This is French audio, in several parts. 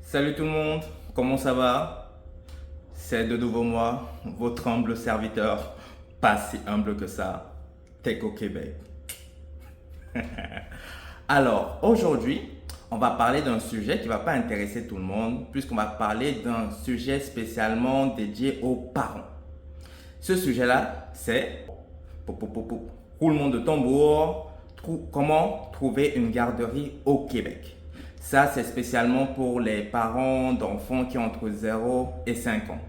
Salut tout le monde, comment ça va? C'est de nouveau moi, votre humble serviteur, pas si humble que ça, Teco Québec. Alors, aujourd'hui, on va parler d'un sujet qui ne va pas intéresser tout le monde, puisqu'on va parler d'un sujet spécialement dédié aux parents. Ce sujet-là, c'est roulement de tambour, comment trouver une garderie au Québec. Ça, c'est spécialement pour les parents d'enfants qui ont entre 0 et 5 ans.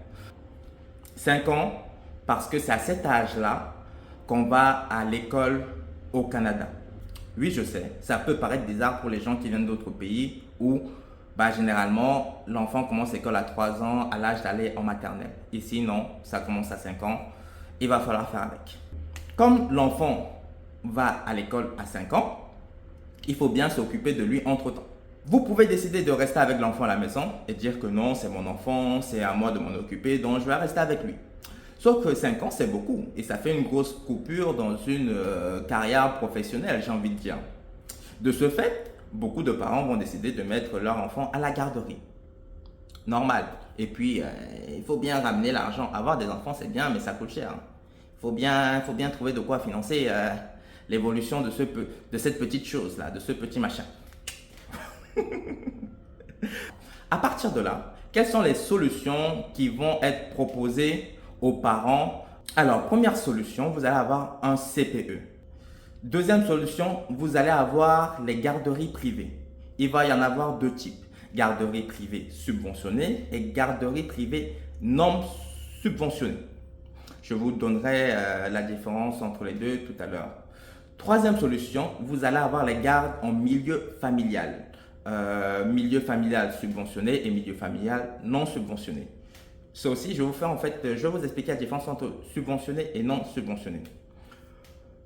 5 ans, parce que c'est à cet âge-là qu'on va à l'école au Canada. Oui, je sais, ça peut paraître bizarre pour les gens qui viennent d'autres pays où généralement l'enfant commence l'école à 3 ans, à l'âge d'aller en maternelle. Ici, non, ça commence à 5 ans. Il va falloir faire avec. Comme l'enfant va à l'école à 5 ans, il faut bien s'occuper de lui entre-temps. Vous pouvez décider de rester avec l'enfant à la maison et dire que non, c'est mon enfant, c'est à moi de m'en occuper, donc je vais rester avec lui. Sauf que 5 ans, c'est beaucoup et ça fait une grosse coupure dans une carrière professionnelle, j'ai envie de dire. De ce fait, beaucoup de parents vont décider de mettre leur enfant à la garderie. Normal. Et puis, il faut bien ramener l'argent. Avoir des enfants, c'est bien, mais ça coûte cher. Il faut bien trouver de quoi financer l'évolution de cette petite chose-là, de ce petit machin. À partir de là, quelles sont les solutions qui vont être proposées aux parents? Alors, première solution, vous allez avoir un CPE. Deuxième solution, vous allez avoir les garderies privées. Il va y en avoir deux types. Garderies privées subventionnées et garderies privées non subventionnées. Je vous donnerai la différence entre les deux tout à l'heure. Troisième solution, vous allez avoir les gardes en milieu familial. Milieu familial subventionné et milieu familial non subventionné. Ça aussi, je vais vous expliquer la différence entre subventionné et non subventionné.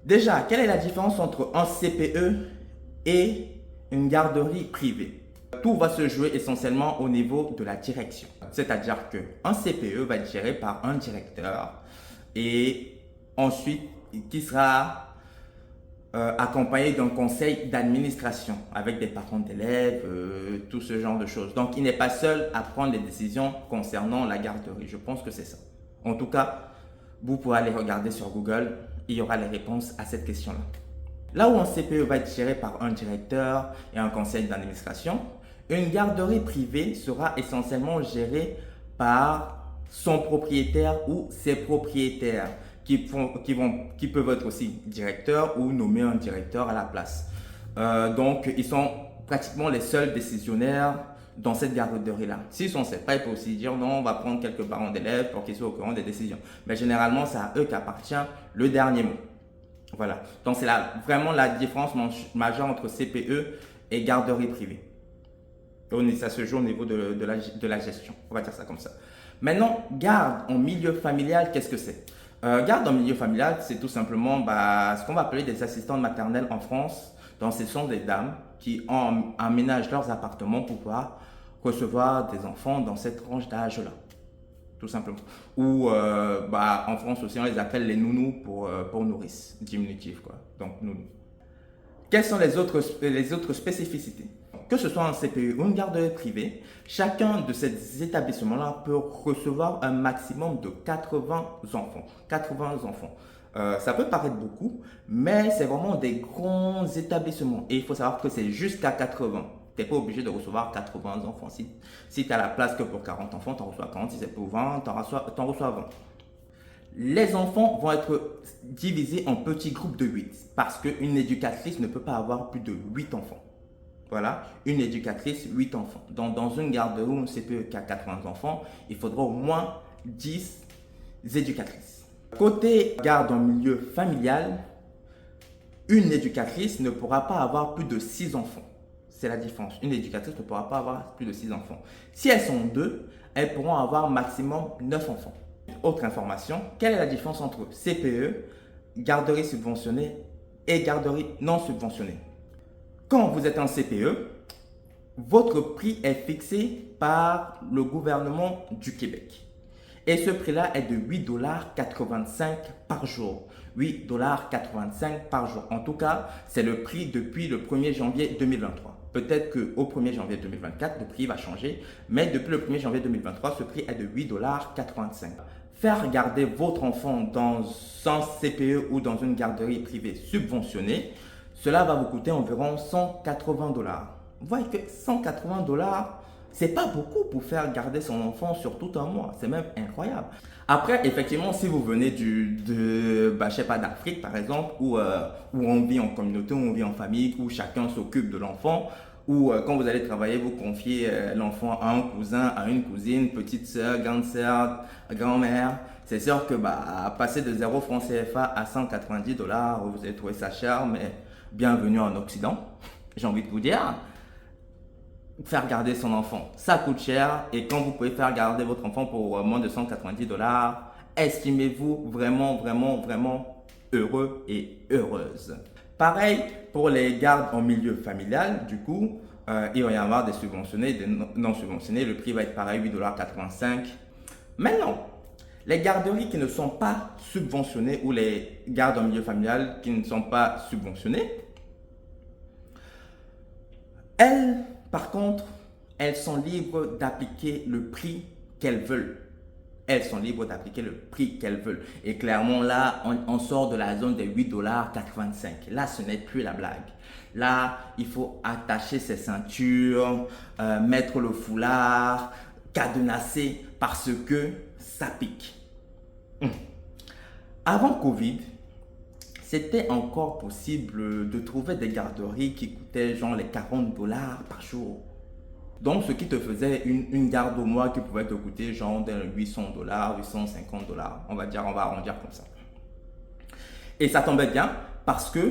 Déjà, quelle est la différence entre un CPE et une garderie privée? Tout va se jouer essentiellement au niveau de la direction. C'est-à-dire qu'un CPE va être géré par un directeur et ensuite qui sera accompagné d'un conseil d'administration avec des parents d'élèves, tout ce genre de choses. Donc, il n'est pas seul à prendre les décisions concernant la garderie. Je pense que c'est ça. En tout cas, vous pourrez aller regarder sur Google, il y aura les réponses à cette question-là. Là où un CPE va être géré par un directeur et un conseil d'administration, une garderie privée sera essentiellement gérée par son propriétaire ou ses propriétaires qui peuvent être aussi directeurs ou nommer un directeur à la place. Donc, ils sont pratiquement les seuls décisionnaires dans cette garderie-là. S'ils sont pas, ils peuvent aussi dire non, on va prendre quelques parents d'élèves pour qu'ils soient au courant des décisions. Mais généralement, c'est à eux qu'appartient le dernier mot. Voilà. Donc, c'est vraiment la différence majeure entre CPE et garderie privée. Ça se joue au niveau de la gestion. On va dire ça comme ça. Maintenant, garde en milieu familial, qu'est-ce que c'est? Garde en milieu familial, c'est tout simplement ce qu'on va appeler des assistantes maternelles en France. Donc, ce sont des dames qui emménagent leurs appartements pour pouvoir recevoir des enfants dans cette tranche d'âge-là. Tout simplement. Ou en France aussi, on les appelle les nounous pour nourrice, diminutif quoi. Donc, nounou. Quelles sont les autres spécificités? Que ce soit un CPE ou une garderie privée, chacun de ces établissements-là peut recevoir un maximum de 80 enfants. 80 enfants. Ça peut paraître beaucoup, mais c'est vraiment des grands établissements. Et il faut savoir que c'est jusqu'à 80. Tu n'es pas obligé de recevoir 80 enfants. Si tu as la place que pour 40 enfants, tu en reçois 40. Si c'est pour 20, tu en reçois 20. Les enfants vont être divisés en petits groupes de 8 parce qu'une éducatrice ne peut pas avoir plus de 8 enfants. Voilà, une éducatrice, 8 enfants. Donc, dans une garderie où on CPE qui a 80 enfants, il faudra au moins 10 éducatrices. Côté garde en milieu familial, une éducatrice ne pourra pas avoir plus de 6 enfants. C'est la différence. Une éducatrice ne pourra pas avoir plus de 6 enfants. Si elles sont deux, elles pourront avoir maximum 9 enfants. Autre information, quelle est la différence entre CPE, garderie subventionnée et garderie non subventionnée? Quand vous êtes en CPE, votre prix est fixé par le gouvernement du Québec. Et ce prix-là est de 8,85 $ par jour. 8,85 $ par jour. En tout cas, c'est le prix depuis le 1er janvier 2023. Peut-être qu'au 1er janvier 2024, le prix va changer, mais depuis le 1er janvier 2023, ce prix est de 8,85 $. Faire garder votre enfant dans un CPE ou dans une garderie privée subventionnée, cela va vous coûter environ 180 $. Vous voyez que 180 $, c'est pas beaucoup pour faire garder son enfant sur tout un mois. C'est même incroyable. Après, effectivement, si vous venez je sais pas, d'Afrique par exemple, où on vit en communauté, où on vit en famille, où chacun s'occupe de l'enfant, où quand vous allez travailler, vous confiez l'enfant à un cousin, à une cousine, petite soeur, grande soeur, grand-mère. C'est sûr que passer de 0 francs CFA à 190 $, vous allez trouver ça cher, mais bienvenue en Occident, j'ai envie de vous dire. Faire garder son enfant, ça coûte cher, et quand vous pouvez faire garder votre enfant pour moins de 190 $, estimez-vous vraiment, vraiment, vraiment heureux et heureuse. Pareil pour les gardes en milieu familial, du coup, il va y avoir des subventionnés, des non subventionnés, le prix va être pareil, 8,85 $. Maintenant, les garderies qui ne sont pas subventionnées ou les gardes en milieu familial qui ne sont pas subventionnés, elles, par contre, elles sont libres d'appliquer le prix qu'elles veulent. Elles sont libres d'appliquer le prix qu'elles veulent. Et clairement, là, on sort de la zone des 8,85 $. Là, ce n'est plus la blague. Là, il faut attacher ses ceintures, mettre le foulard, cadenasser parce que ça pique. Avant Covid, c'était encore possible de trouver des garderies qui coûtaient genre les 40 $ par jour. Donc, ce qui te faisait une garde au mois qui pouvait te coûter genre dans 800 $, 850 $. On va dire, on va arrondir comme ça. Et ça tombait bien parce que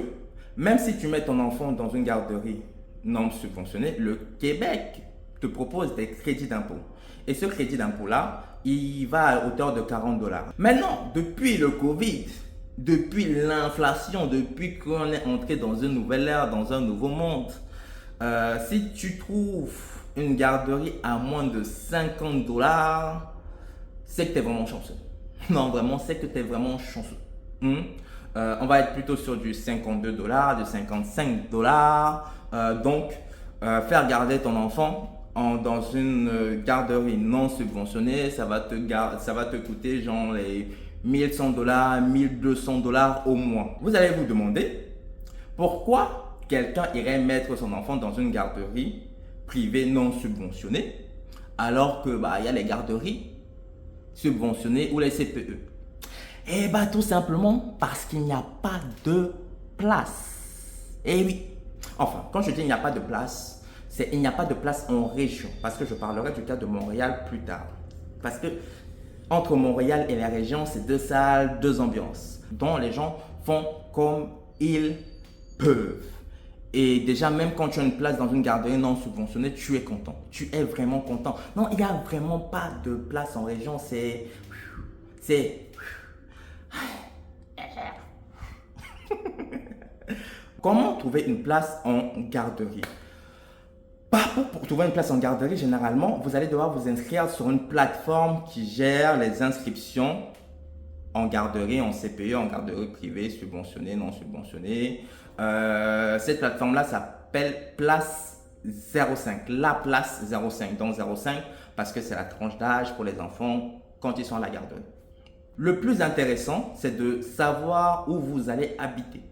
même si tu mets ton enfant dans une garderie non subventionnée, le Québec te propose des crédits d'impôt. Et ce crédit d'impôt-là, il va à hauteur de 40 $. Maintenant, depuis le Covid, depuis l'inflation, depuis qu'on est entré dans une nouvelle ère, dans un nouveau monde, si tu trouves une garderie à moins de 50 $, c'est que tu es vraiment chanceux. Non, vraiment, c'est que tu es vraiment chanceux. On va être plutôt sur du 52 $, du 55 $. Donc, faire garder ton enfant dans une garderie non subventionnée, ça va te coûter genre les 1100 $, 1200 $ au mois. Vous allez vous demander pourquoi quelqu'un irait mettre son enfant dans une garderie privée non subventionnée alors que y a les garderies subventionnées ou les CPE. Eh bien, tout simplement parce qu'il n'y a pas de place. Eh oui. Enfin, quand je dis il n'y a pas de place, c'est il n'y a pas de place en région. Parce que je parlerai du cas de Montréal plus tard. Parce que entre Montréal et la région, c'est 2 salles, 2 ambiances, dont les gens font comme ils peuvent. Et déjà, même quand tu as une place dans une garderie non subventionnée, tu es content. Tu es vraiment content. Non, il n'y a vraiment pas de place en région. C'est Comment trouver une place en garderie? Pour trouver une place en garderie, généralement, vous allez devoir vous inscrire sur une plateforme qui gère les inscriptions en garderie, en CPE, en garderie privée, subventionnée, non subventionnée. Cette plateforme-là s'appelle Place 05, la Place 05, donc 05 parce que c'est la tranche d'âge pour les enfants quand ils sont à la garderie. Le plus intéressant, c'est de savoir où vous allez habiter.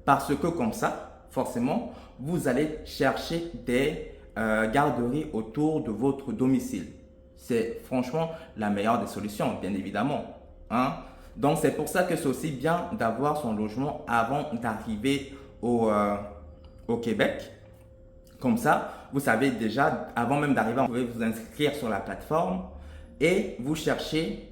Parce que comme ça, forcément, vous allez chercher des garderies autour de votre domicile. C'est franchement la meilleure des solutions, bien évidemment. Donc, c'est pour ça que c'est aussi bien d'avoir son logement avant d'arriver au Québec. Comme ça, vous savez déjà, avant même d'arriver, vous pouvez vous inscrire sur la plateforme et vous cherchez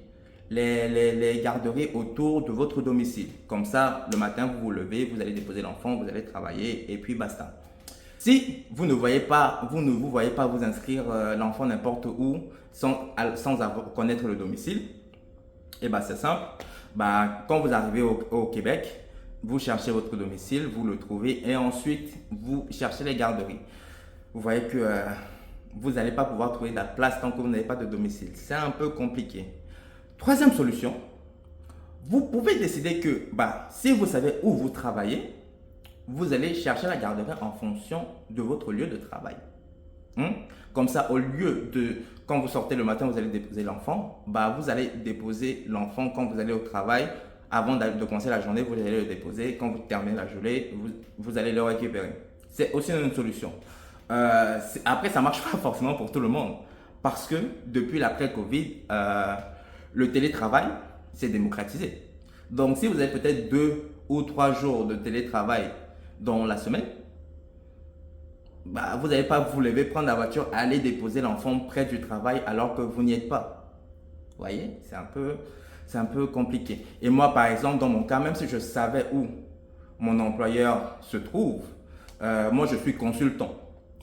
les garderies autour de votre domicile. Comme ça, le matin, vous vous levez, vous allez déposer l'enfant, vous allez travailler et puis basta. Si vous ne vous voyez pas vous inscrire l'enfant n'importe où sans connaître le domicile, et c'est simple. Quand vous arrivez au Québec, vous cherchez votre domicile, vous le trouvez et ensuite vous cherchez les garderies. Vous voyez que vous n'allez pas pouvoir trouver de la place tant que vous n'avez pas de domicile. C'est un peu compliqué. Troisième solution, vous pouvez décider que si vous savez où vous travaillez, vous allez chercher la garderie en fonction de votre lieu de travail. Comme ça, au lieu de, quand vous sortez le matin, vous allez déposer l'enfant, vous allez déposer l'enfant quand vous allez au travail. Avant de commencer la journée, vous allez le déposer. Quand vous terminez la journée, vous allez le récupérer. C'est aussi une solution. Après, ça ne marche pas forcément pour tout le monde. Parce que depuis l'après-Covid, le télétravail s'est démocratisé. Donc, si vous avez peut-être 2 ou 3 jours de télétravail dans la semaine, vous n'allez pas vous lever, prendre la voiture, aller déposer l'enfant près du travail alors que vous n'y êtes pas. Vous voyez, c'est un peu compliqué. Et moi, par exemple, dans mon cas, même si je savais où mon employeur se trouve, moi, je suis consultant.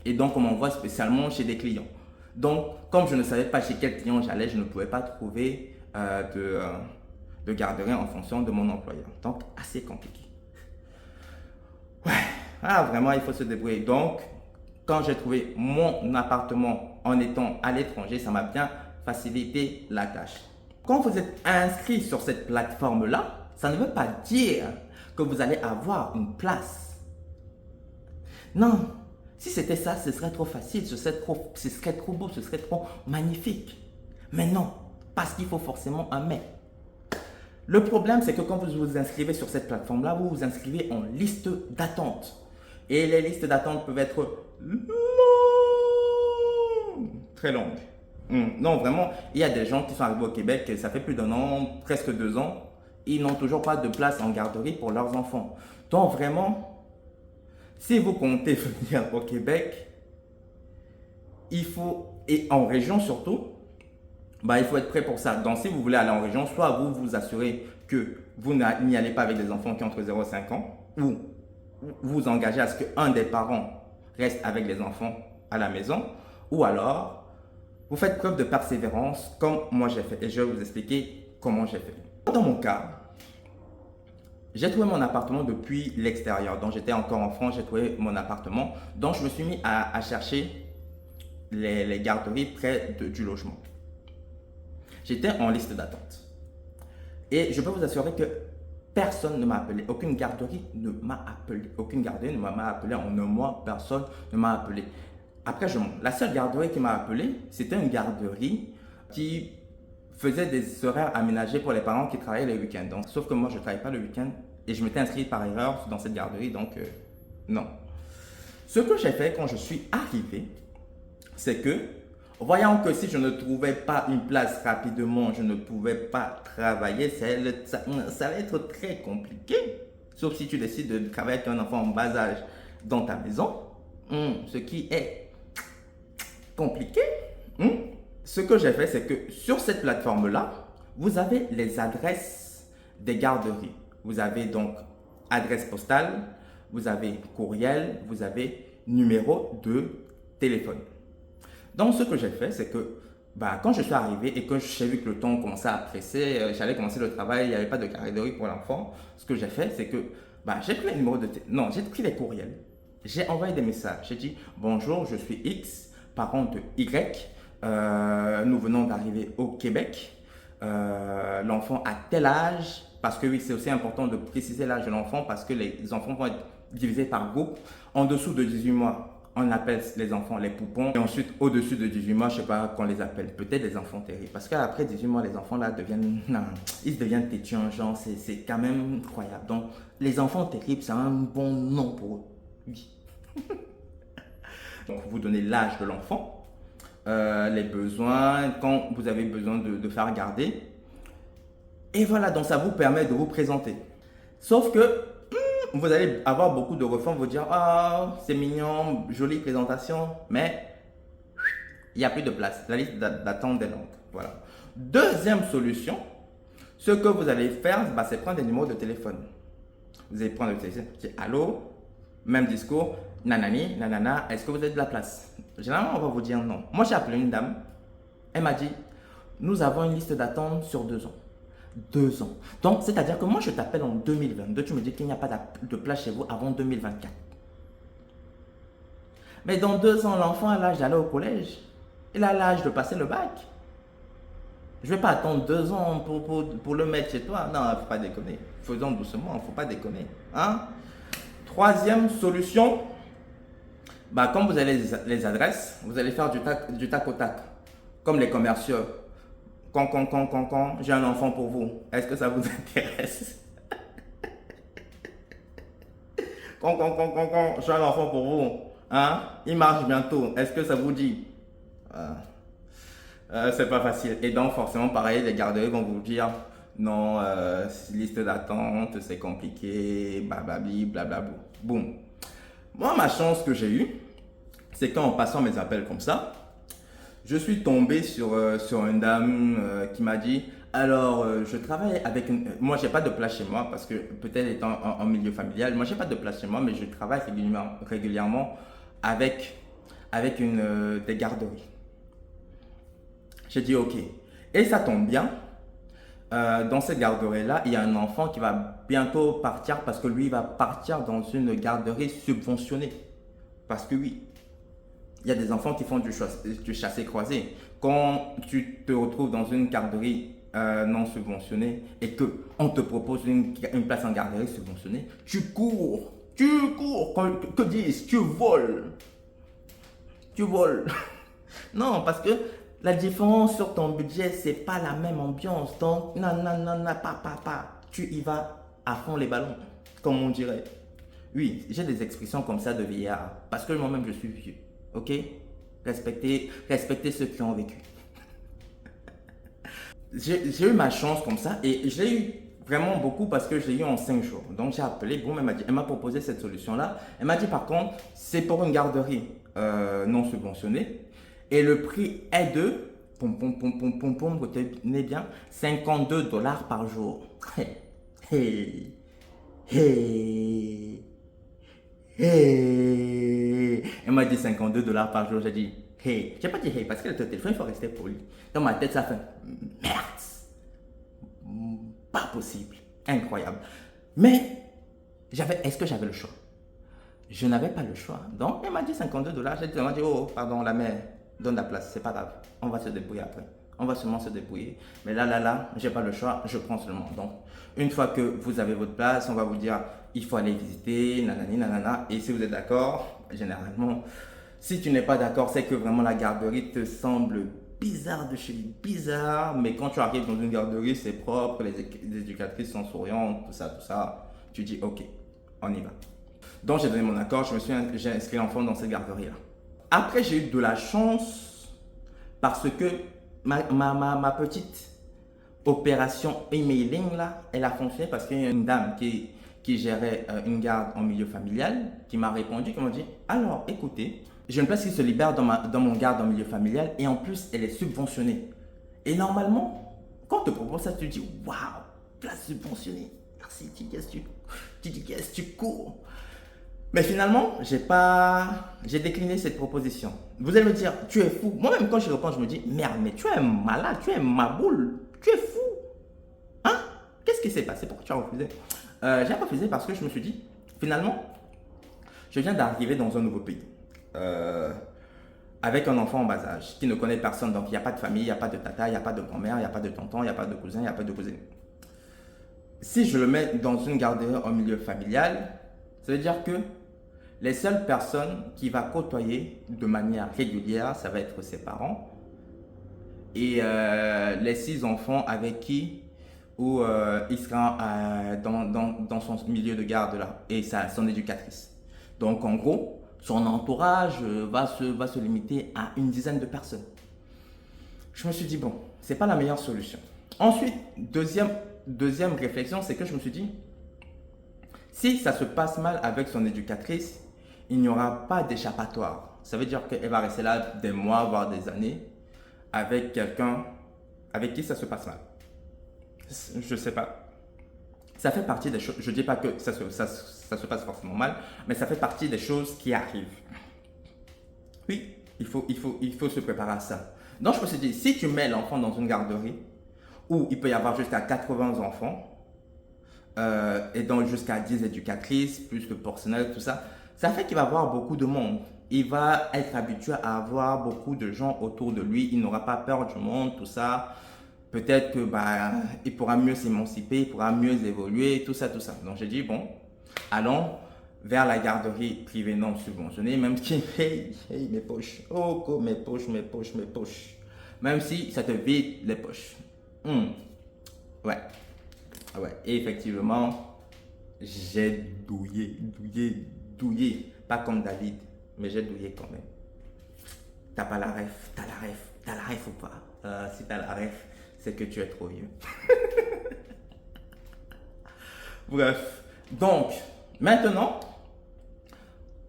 Et donc, on m'envoie spécialement chez des clients. Donc, comme je ne savais pas chez quel client j'allais, je ne pouvais pas trouver de garderie en fonction de mon employeur. Donc, assez compliqué. Ouais, vraiment, il faut se débrouiller. Donc, quand j'ai trouvé mon appartement en étant à l'étranger, ça m'a bien facilité la tâche. Quand vous êtes inscrit sur cette plateforme-là, ça ne veut pas dire que vous allez avoir une place. Non, si c'était ça, ce serait trop facile, ce serait trop beau, ce serait trop magnifique. Mais non, parce qu'il faut forcément un mais. Le problème, c'est que quand vous vous inscrivez sur cette plateforme-là, vous vous inscrivez en liste d'attente. Et les listes d'attente peuvent être longues, très longues. Non, vraiment, il y a des gens qui sont arrivés au Québec, ça fait plus d'1 an, presque 2 ans, ils n'ont toujours pas de place en garderie pour leurs enfants. Donc vraiment, si vous comptez venir au Québec, il faut, et en région surtout, il faut être prêt pour ça. Donc si vous voulez aller en région, soit vous vous assurez que vous n'y allez pas avec des enfants qui ont entre 0 et 5 ans, ou vous engagez à ce qu'un des parents reste avec les enfants à la maison, ou alors vous faites preuve de persévérance comme moi j'ai fait, et je vais vous expliquer comment j'ai fait. Dans mon cas, j'ai trouvé mon appartement depuis l'extérieur, donc j'étais encore en France, j'ai trouvé mon appartement, donc je me suis mis à chercher les garderies près du logement. J'étais en liste d'attente et je peux vous assurer que personne ne m'a appelé, aucune garderie ne m'a appelé, en 1 mois, personne ne m'a appelé. Après, la seule garderie qui m'a appelé, c'était une garderie qui faisait des horaires aménagés pour les parents qui travaillaient les week-ends. Donc, sauf que moi, je ne travaille pas le week-end et je m'étais inscrit par erreur dans cette garderie, donc non. Ce que j'ai fait quand je suis arrivé, c'est que, voyant que si je ne trouvais pas une place rapidement, je ne pouvais pas travailler, ça allait être très compliqué. Sauf si tu décides de travailler avec un enfant en bas âge dans ta maison, ce qui est compliqué. Ce que j'ai fait, c'est que sur cette plateforme-là, vous avez les adresses des garderies. Vous avez donc adresse postale, vous avez courriel, vous avez numéro de téléphone. Donc, ce que j'ai fait, c'est que quand je suis arrivé et que j'ai vu que le temps commençait à presser, j'allais commencer le travail, il n'y avait pas de garderie pour l'enfant. Ce que j'ai fait, c'est que j'ai pris les numéros j'ai pris les courriels. J'ai envoyé des messages. J'ai dit bonjour, je suis X, parent de Y. Nous venons d'arriver au Québec. L'enfant a tel âge, parce que oui, c'est aussi important de préciser l'âge de l'enfant parce que les enfants vont être divisés par groupe. En dessous de 18 mois, on appelle les enfants les poupons. Et ensuite, au-dessus de 18 mois, je ne sais pas qu'on les appelle. Peut-être les enfants terribles. Parce qu'après 18 mois, les enfants là ils deviennent têtus, genre, c'est quand même incroyable. Donc, les enfants terribles, c'est un bon nom pour eux. Oui. Donc, vous donnez l'âge de l'enfant, les besoins, quand vous avez besoin de faire garder. Et voilà, donc ça vous permet de vous présenter. Sauf que vous allez avoir beaucoup de refrains, vous dire « Ah, c'est mignon, jolie présentation », mais il n'y a plus de place. La liste d'attente est longue. Voilà. Deuxième solution, ce que vous allez faire, c'est prendre des numéros de téléphone. Vous allez prendre le téléphone, dire « Allô », même discours, « Nanani, nanana, est-ce que vous avez de la place ?» Généralement, on va vous dire non. Moi, j'ai appelé une dame, elle m'a dit « Nous avons une liste d'attente sur 2 ans. » 2 ans. Donc, c'est-à-dire que moi, je t'appelle en 2022, tu me dis qu'il n'y a pas de place chez vous avant 2024. Mais dans 2 ans, l'enfant a l'âge d'aller au collège. Il a l'âge de passer le bac. Je ne vais pas attendre 2 ans pour le mettre chez toi. Non, il ne faut pas déconner. Faisons doucement, il ne faut pas déconner. Hein? Troisième solution, bah, comme vous avez les adresses, vous allez faire du tac au tac, comme les commerciaux. Quand, j'ai un enfant pour vous. Est-ce que ça vous intéresse? Quand, j'ai un enfant pour vous. Hein? Il marche bientôt. Est-ce que ça vous dit? C'est pas facile. Et donc, forcément, pareil, les garderies vont vous dire non, liste d'attente, c'est compliqué, bababli, blablabla. Boum. Moi, ma chance que j'ai eue, c'est qu'en passant mes appels comme ça, je suis tombé sur une dame qui m'a dit alors, je travaille avec une. Moi, j'ai pas de place chez moi parce que peut-être étant en milieu familial, moi, j'ai pas de place chez moi, mais je travaille régulièrement avec des garderies. J'ai dit ok. Et ça tombe bien. Dans cette garderie-là, il y a un enfant qui va bientôt partir parce que lui, il va partir dans une garderie subventionnée. Parce que oui, il y a des enfants qui font du chassé-croisé. Quand tu te retrouves dans une garderie non subventionnée et qu'on te propose une place en garderie subventionnée, tu cours, que dis-je, tu voles. Non, parce que la différence sur ton budget, c'est pas la même ambiance. Donc, non, pas. Tu y vas à fond les ballons, comme on dirait. Oui, j'ai des expressions comme ça de vieillard. Parce que moi-même, je suis vieux. Ok? Respectez ceux qui ont vécu. J'ai eu ma chance comme ça et je l'ai eu vraiment beaucoup parce que je l'ai eu en 5 jours. Donc, j'ai appelé, bon, elle m'a proposé cette solution-là. Elle m'a dit, par contre, c'est pour une garderie non subventionnée. Et le prix est de, retenez bien, $52 par jour. Hey. Elle m'a dit $52 par jour. J'ai dit, hey. J'ai pas dit hey parce que le téléphone, il faut rester poli. Dans ma tête, ça fait merde. Pas possible. Incroyable. Mais, est-ce que j'avais le choix? Je n'avais pas le choix. Donc, elle m'a dit $52. Elle m'a dit, oh, pardon, la mère, donne la place, c'est pas grave. On va se débrouiller après. On va seulement se débrouiller. Mais là, j'ai pas le choix, je prends seulement. Donc, une fois que vous avez votre place, on va vous dire, il faut aller visiter, nanana. Et si vous êtes d'accord, généralement, si tu n'es pas d'accord, c'est que vraiment la garderie te semble bizarre de chez lui, bizarre. Mais quand tu arrives dans une garderie, c'est propre, les éducatrices sont souriantes, tout ça. Tu dis, ok, on y va. Donc, j'ai donné mon accord, j'ai inscrit l'enfant dans cette garderie-là. Après, j'ai eu de la chance parce que ma petite opération emailing là, elle a fonctionné parce qu'il y a une dame qui gérait une garde en milieu familial qui m'a répondu, qui m'a dit alors écoutez, j'ai une place qui se libère dans mon garde en milieu familial et en plus elle est subventionnée. Et normalement, quand on te propose ça, tu te dis waouh, place subventionnée, merci, tu dis qu'est-ce tu cours. Mais finalement, j'ai décliné cette proposition. Vous allez me dire, tu es fou. Moi-même, quand je réponds, je me dis, merde, mais tu es malade, tu es ma boule, tu es fou. Hein? Qu'est-ce qui s'est passé? Pourquoi tu as refusé? J'ai refusé parce que je me suis dit, finalement, je viens d'arriver dans un nouveau pays. Avec un enfant en bas âge, qui ne connaît personne. Donc, il n'y a pas de famille, il n'y a pas de tata, il n'y a pas de grand-mère, il n'y a pas de tonton, il n'y a pas de cousin, il n'y a pas de cousine. Si je le mets dans une garderie en milieu familial, ça veut dire que les seules personnes qu'il va côtoyer de manière régulière, ça va être ses parents et les 6 enfants avec qui il sera dans son milieu de garde là et son éducatrice. Donc en gros, son entourage va se limiter à une dizaine de personnes. Je me suis dit bon, c'est pas la meilleure solution. Ensuite, deuxième réflexion, c'est que je me suis dit si ça se passe mal avec son éducatrice, il n'y aura pas d'échappatoire. Ça veut dire qu'elle va rester là des mois, voire des années, avec quelqu'un avec qui ça se passe mal. Je ne sais pas. Ça fait partie des choses, je ne dis pas que ça se passe forcément mal, mais ça fait partie des choses qui arrivent. Oui, il faut se préparer à ça. Donc je me suis dit, si tu mets l'enfant dans une garderie, où il peut y avoir jusqu'à 80 enfants, et donc jusqu'à 10 éducatrices, plus le personnel, tout ça, ça fait qu'il va avoir beaucoup de monde. Il va être habitué à avoir beaucoup de gens autour de lui. Il n'aura pas peur du monde, tout ça. Peut-être que il pourra mieux s'émanciper, il pourra mieux évoluer, tout ça. Donc j'ai dit, bon, allons vers la garderie privée non subventionnée, même si, hey, mes poches, oh, mes poches, mes poches, mes poches, même si ça te vide les poches. Ouais, ouais, et effectivement, j'ai douillé, pas comme David, mais j'ai douillé quand même. T'as pas la ref, t'as la ref ou pas? Si t'as la ref, c'est que tu es trop vieux. Bref, donc, maintenant,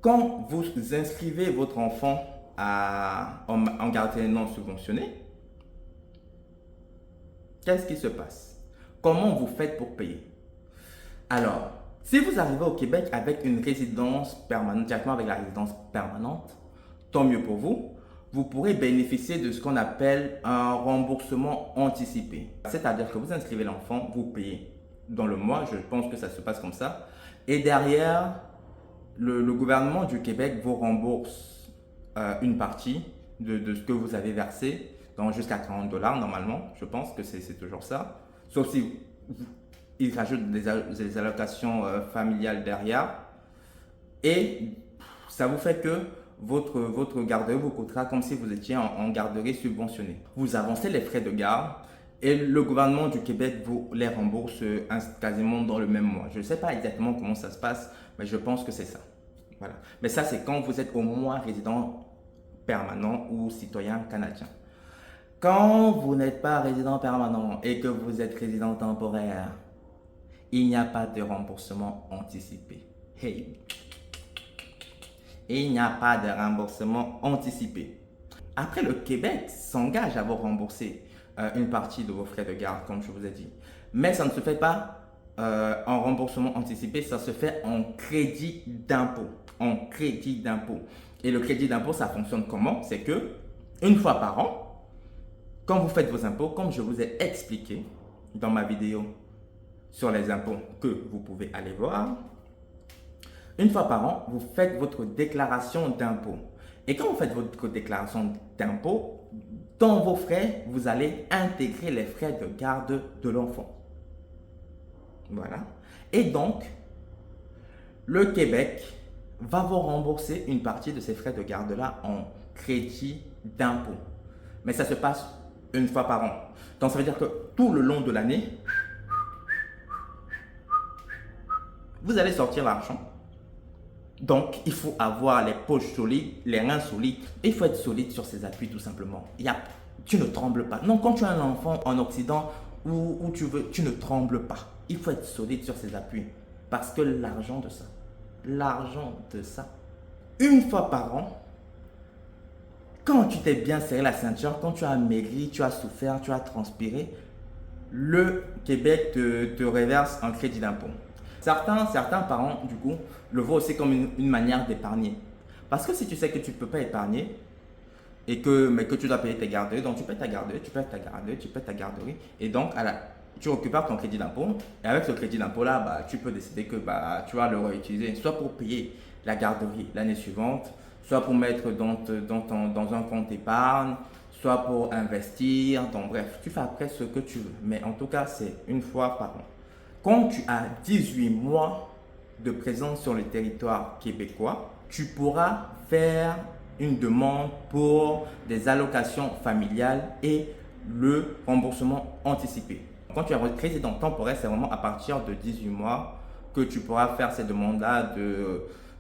quand vous inscrivez votre enfant en garderie non subventionnée, qu'est-ce qui se passe? Comment vous faites pour payer? Alors, si vous arrivez au Québec avec une résidence permanente, directement avec la résidence permanente, tant mieux pour vous. Vous pourrez bénéficier de ce qu'on appelle un remboursement anticipé. C'est-à-dire que vous inscrivez l'enfant, vous payez dans le mois, je pense que ça se passe comme ça. Et derrière, le gouvernement du Québec vous rembourse une partie de ce que vous avez versé, donc jusqu'à 40 dollars normalement, je pense que c'est toujours ça. Sauf si ils rajoutent des allocations familiales derrière. Et ça vous fait que votre garderie vous coûtera comme si vous étiez en garderie subventionnée. Vous avancez les frais de garde et le gouvernement du Québec vous les rembourse quasiment dans le même mois. Je ne sais pas exactement comment ça se passe, mais je pense que c'est ça. Voilà. Mais ça, c'est quand vous êtes au moins résident permanent ou citoyen canadien. Quand vous n'êtes pas résident permanent et que vous êtes résident temporaire, il n'y a pas de remboursement anticipé. Hey! Il n'y a pas de remboursement anticipé. Après, le Québec s'engage à vous rembourser une partie de vos frais de garde, comme je vous ai dit. Mais ça ne se fait pas en remboursement anticipé, ça se fait en crédit d'impôt. En crédit d'impôt. Et le crédit d'impôt, ça fonctionne comment? C'est que, une fois par an, quand vous faites vos impôts, comme je vous ai expliqué dans ma vidéo sur les impôts que vous pouvez aller voir, une fois par an, vous faites votre déclaration d'impôt. Et quand vous faites votre déclaration d'impôt, dans vos frais, vous allez intégrer les frais de garde de l'enfant. Voilà. Et donc, le Québec va vous rembourser une partie de ces frais de garde-là en crédit d'impôt. Mais ça se passe une fois par an. Donc, ça veut dire que tout le long de l'année, vous allez sortir l'argent. Donc, il faut avoir les poches solides, les reins solides. Il faut être solide sur ses appuis tout simplement. Tu ne trembles pas. Non, quand tu as un enfant en Occident où tu ne trembles pas. Il faut être solide sur ses appuis. Parce que l'argent de ça, une fois par an, quand tu t'es bien serré la ceinture, quand tu as maigri, tu as souffert, tu as transpiré, le Québec te reverse un crédit d'impôt. Certains parents, du coup, le voient aussi comme une manière d'épargner. Parce que si tu sais que tu ne peux pas épargner, mais que tu dois payer tes garderies, donc tu payes ta garderie, tu payes ta garderie, et donc tu récupères ton crédit d'impôt, et avec ce crédit d'impôt-là, tu peux décider que tu vas le réutiliser, soit pour payer la garderie l'année suivante, soit pour mettre dans un compte épargne, soit pour investir, donc bref, tu fais après ce que tu veux, mais en tout cas, c'est une fois par an. Quand tu as 18 mois de présence sur le territoire québécois, tu pourras faire une demande pour des allocations familiales et le remboursement anticipé. Quand tu es résident temporaire, c'est vraiment à partir de 18 mois que tu pourras faire ces demandes-là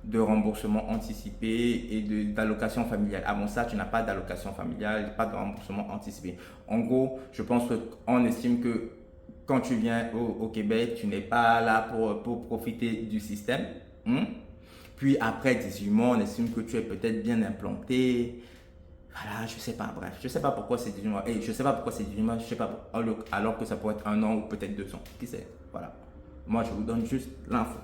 de remboursement anticipé et d'allocation familiale. Avant ça, tu n'as pas d'allocation familiale, pas de remboursement anticipé. En gros, je pense qu'on estime que quand tu viens au Québec, tu n'es pas là pour profiter du système. Puis après 18 mois, on estime que tu es peut-être bien implanté. Voilà, je sais pas, bref. Je sais pas pourquoi c'est 18 mois. Et je sais pas pourquoi c'est 18 mois, je sais pas, alors que ça pourrait être 1 an ou peut-être 2 ans. Qui sait? Voilà. Moi, je vous donne juste l'info.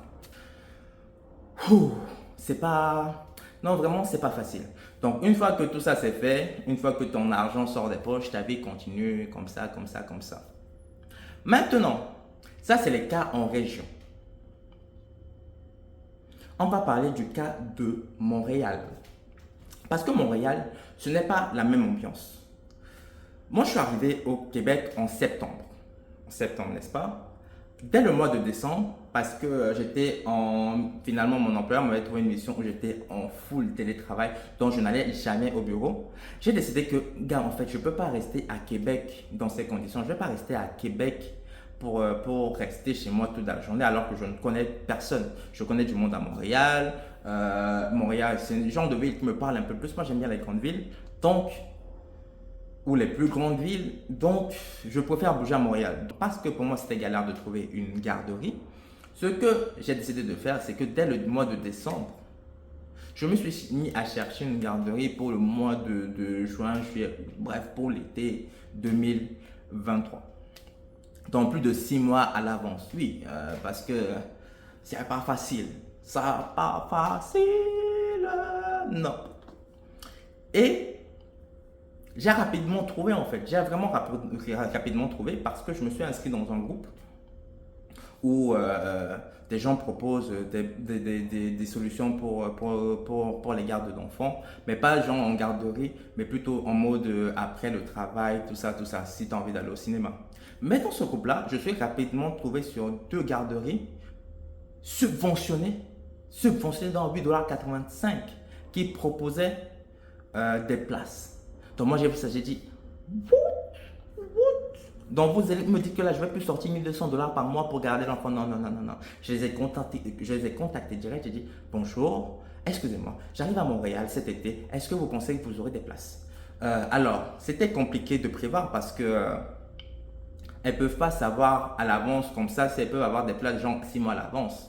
C'est pas... Non, vraiment, c'est pas facile. Donc, une fois que tout ça c'est fait, une fois que ton argent sort des poches, ta vie continue comme ça, comme ça, comme ça. Maintenant, ça c'est les cas en région. On va parler du cas de Montréal. Parce que Montréal, ce n'est pas la même ambiance. Moi, je suis arrivé au Québec en septembre. En septembre, n'est-ce pas? dès le mois de décembre, parce que finalement mon employeur m'avait trouvé une mission où j'étais en full télétravail, donc je n'allais jamais au bureau. J'ai décidé que, gars, en fait, je ne peux pas rester à Québec dans ces conditions. Je ne vais pas rester à Québec pour rester chez moi toute la journée alors que je ne connais personne. Je connais du monde à Montréal. Montréal, c'est un genre de ville qui me parle un peu plus. Moi, j'aime bien les grandes villes. Donc, ou les plus grandes villes. Donc, je préfère bouger à Montréal. Parce que pour moi, c'était galère de trouver une garderie. Ce que j'ai décidé de faire, c'est que dès le mois de décembre, je me suis mis à chercher une garderie pour le mois de juin, juillet, bref, pour l'été 2023. Donc, plus de 6 mois à l'avance. Oui, parce que c'est pas facile. Ça pas facile. Non. Et j'ai rapidement trouvé en fait. J'ai vraiment rapidement trouvé parce que je me suis inscrit dans un groupe où des gens proposent des solutions pour les gardes d'enfants, mais pas genre en garderie, mais plutôt en mode après le travail, tout ça, si tu as envie d'aller au cinéma. Mais dans ce groupe-là, je suis rapidement trouvé sur 2 garderies subventionnées dans 8,85 $ qui proposaient des places. Donc moi j'ai vu ça, j'ai dit, what? Donc vous allez me dire que là je vais plus sortir 1 200 $ par mois pour garder l'enfant. Non, non, non, non, non. Je les ai contactés direct, j'ai dit, bonjour, excusez-moi, j'arrive à Montréal cet été, est-ce que vous pensez que vous aurez des places? Alors, c'était compliqué de prévoir parce que elles peuvent pas savoir à l'avance comme ça si elles peuvent avoir des places genre 6 mois à l'avance.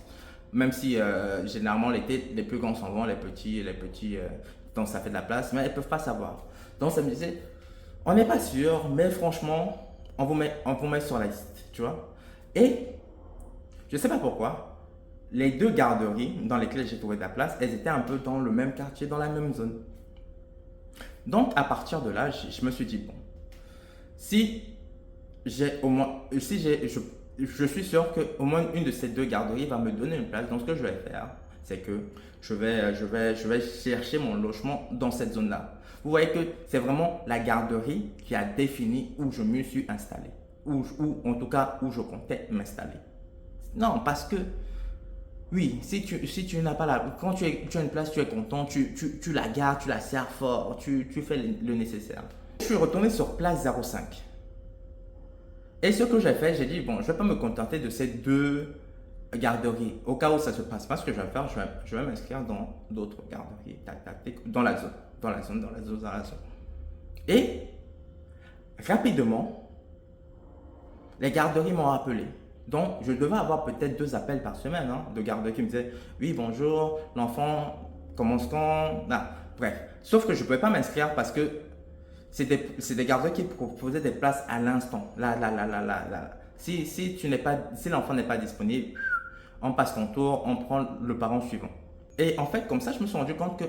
Même si généralement l'été, les plus grands s'en vont, les petits, donc ça fait de la place, mais elles peuvent pas savoir. Donc ça me disait, on n'est pas sûr, mais franchement, on vous met sur la liste, tu vois. Et je sais pas pourquoi, les 2 garderies dans lesquelles j'ai trouvé de la place, elles étaient un peu dans le même quartier, dans la même zone. Donc à partir de là, je me suis dit, bon, si j'ai au moins, si j'ai, je suis sûr qu'au moins une de ces 2 garderies va me donner une place. Donc ce que je vais faire, c'est que je vais chercher mon logement dans cette zone-là. Vous voyez que c'est vraiment la garderie qui a défini où je me suis installé, ou en tout cas où je comptais m'installer. Non, parce que oui, si tu n'as pas quand tu as une place, tu es content, tu la gardes, tu la sers fort, tu fais le nécessaire. Je suis retourné sur place 05. Et ce que j'ai fait, j'ai dit, bon, je ne vais pas me contenter de ces 2 garderies. Au cas où ça se passe pas, ce que je vais faire, je vais m'inscrire dans d'autres garderies, dans la zone. Et rapidement, les garderies m'ont appelé. Donc, je devais avoir peut-être 2 appels par semaine de garderies qui me disaient, oui, bonjour, l'enfant commence quand? Ah, bref. Sauf que je ne pouvais pas m'inscrire parce que c'est des garderies qui proposaient des places à l'instant. Là. Si l'enfant n'est pas disponible, on passe ton tour, on prend le parent suivant. Et en fait, comme ça, je me suis rendu compte que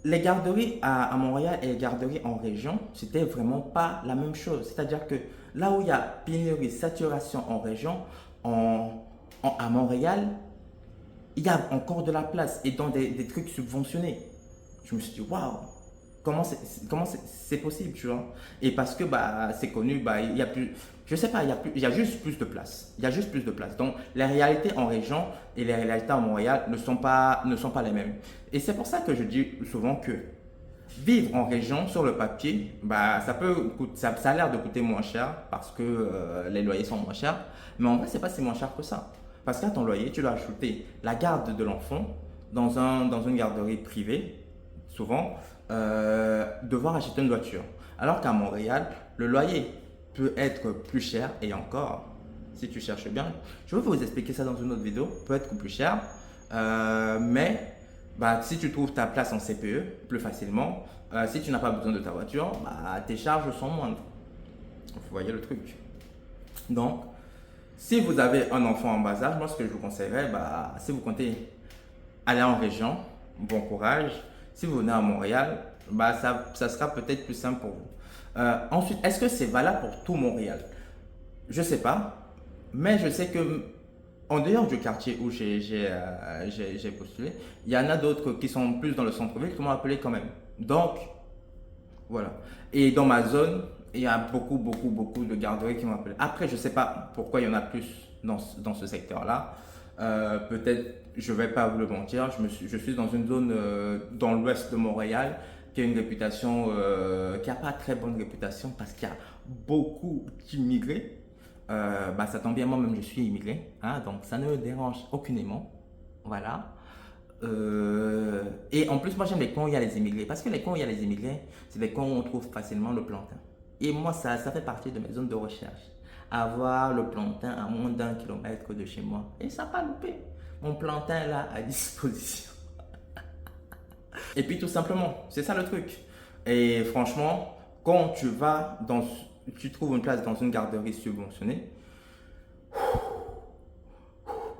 les garderies à Montréal et les garderies en région, c'était vraiment pas la même chose. C'est-à-dire que là où il y a pénurie, saturation en région, à Montréal, il y a encore de la place et dans des trucs subventionnés. Je me suis dit, waouh! Comment c'est possible, tu vois? Et parce que bah, c'est connu, bah, il y a plus, je sais pas, il y a juste plus de place. Il y a juste plus de place. Donc, les réalités en région et les réalités à Montréal ne sont pas les mêmes. Et c'est pour ça que je dis souvent que vivre en région, sur le papier, bah, ça a l'air de coûter moins cher parce que les loyers sont moins chers. Mais en vrai, c'est pas si moins cher que ça. Parce qu'à ton loyer, tu dois ajouter la garde de l'enfant dans une garderie privée, souvent, devoir acheter une voiture. Alors qu'à Montréal, le loyer peut être plus cher et encore, si tu cherches bien, je vais vous expliquer ça dans une autre vidéo, peut être plus cher, mais bah, si tu trouves ta place en CPE plus facilement, si tu n'as pas besoin de ta voiture, bah, tes charges sont moindres. Vous voyez le truc. Donc, si vous avez un enfant en bas âge, moi ce que je vous conseillerais, bah, si vous comptez aller en région, bon courage. Si vous venez à Montréal, bah, ça sera peut-être plus simple pour vous. Ensuite, est-ce que c'est valable pour tout Montréal? Je ne sais pas, mais je sais que en dehors du quartier où j'ai postulé, il y en a d'autres qui sont plus dans le centre-ville qui m'ont appelé quand même. Donc, voilà. Et dans ma zone, il y a beaucoup de garderies qui m'ont appelé. Après, je ne sais pas pourquoi il y en a plus dans ce secteur-là. Peut-être, je ne vais pas vous le mentir, je suis dans une zone dans l'ouest de Montréal qui a une réputation, qui n'a pas très bonne réputation parce qu'il y a beaucoup d'immigrés. Ça tombe bien, moi-même je suis immigré, hein, donc ça ne me dérange aucunement. Voilà. Et en plus, moi j'aime les coins où il y a les immigrés parce que les coins où il y a les immigrés, c'est des coins où on trouve facilement le plantain. Et moi, ça fait partie de mes zones de recherche. Avoir le plantain à moins d'1 kilomètre de chez moi. Et ça n'a pas loupé. Mon plantain est là à disposition. Et puis tout simplement, c'est ça le truc. Et franchement, quand tu trouves une place dans une garderie subventionnée,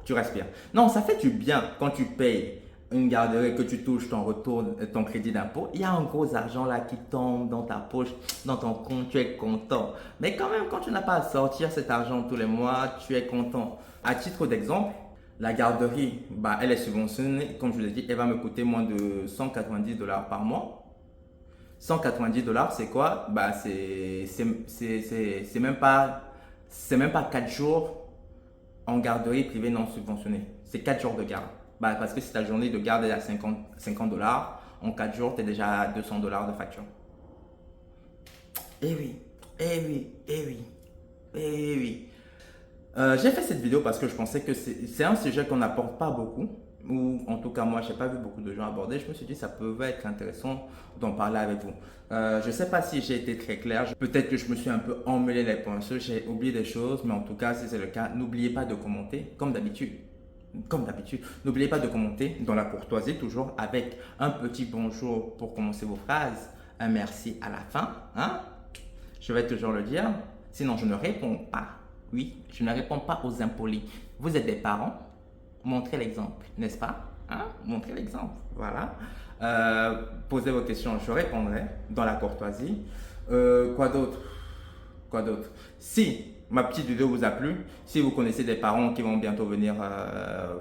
tu respires. Non, ça fait du bien quand tu payes une garderie, que tu touches ton retour, ton crédit d'impôt. Il y a un gros argent là qui tombe dans ta poche, dans ton compte, tu es content. Mais quand même, quand tu n'as pas à sortir cet argent tous les mois, tu es content. À titre d'exemple, la garderie, elle est subventionnée, comme je vous l'ai dit, elle va me coûter moins de 190 $ par mois. 190 $, c'est quoi? C'est même pas 4 jours en garderie privée non subventionnée. C'est 4 jours de garde. Parce que si ta journée de garde est à 50 $, en 4 jours, tu es déjà à 200 $ de facture. Eh oui, eh oui, eh oui, eh oui. J'ai fait cette vidéo parce que je pensais que c'est un sujet qu'on n'apporte pas beaucoup, ou en tout cas moi, je n'ai pas vu beaucoup de gens aborder. Je me suis dit ça pouvait être intéressant d'en parler avec vous. Je ne sais pas si j'ai été très clair, peut-être que je me suis un peu emmêlé les pinceaux, j'ai oublié des choses, mais en tout cas, si c'est le cas, n'oubliez pas de commenter comme d'habitude. Comme d'habitude, n'oubliez pas de commenter dans la courtoisie, toujours avec un petit bonjour pour commencer vos phrases, un merci à la fin. Hein? Je vais toujours le dire, sinon je ne réponds pas. Oui, je ne réponds pas aux impolis. Vous êtes des parents, montrez l'exemple, n'est-ce pas? Hein? Montrez l'exemple, voilà. Posez vos questions, je répondrai dans la courtoisie. Quoi d'autre? Quoi d'autre? Si ma petite vidéo vous a plu, si vous connaissez des parents qui vont bientôt venir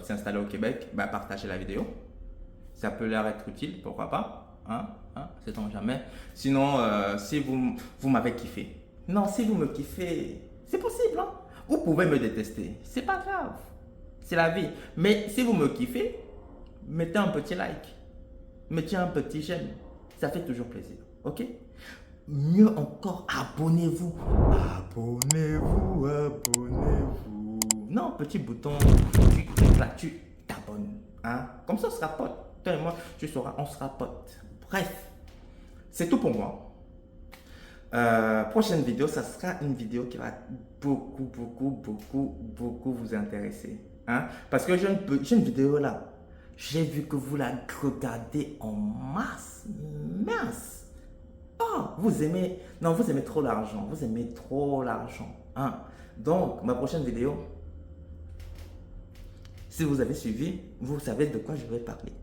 s'installer au Québec, partagez la vidéo. Ça peut leur être utile, pourquoi pas? Sait-on jamais. Sinon, si vous m'avez kiffé. Non, si vous me kiffez, c'est possible, hein? Vous pouvez me détester, c'est pas grave. C'est la vie. Mais si vous me kiffez, mettez un petit like. Mettez un petit j'aime. Ça fait toujours plaisir, ok? Mieux encore, abonnez-vous. Abonnez-vous, abonnez-vous. Non, petit bouton, tu cliques là, tu t'abonnes. Hein? Comme ça, on sera potes. Toi et moi, tu sauras, on sera potes. Bref, c'est tout pour moi. Prochaine vidéo, ça sera une vidéo qui va beaucoup vous intéresser. Hein? Parce que j'ai une vidéo là. J'ai vu que vous la regardez en masse. Mince. Oh, vous aimez trop l'argent. Vous aimez trop l'argent. Hein? Donc, ma prochaine vidéo, si vous avez suivi, vous savez de quoi je vais parler.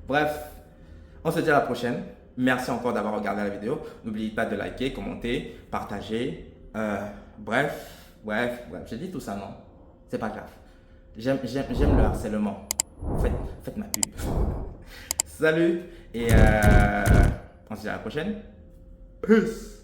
Bref, on se dit à la prochaine. Merci encore d'avoir regardé la vidéo. N'oubliez pas de liker, commenter, partager. Bref. J'ai dit tout ça, non? C'est pas grave. J'aime le harcèlement. Faites ma pub. Salut et on se dit à la prochaine. Peace.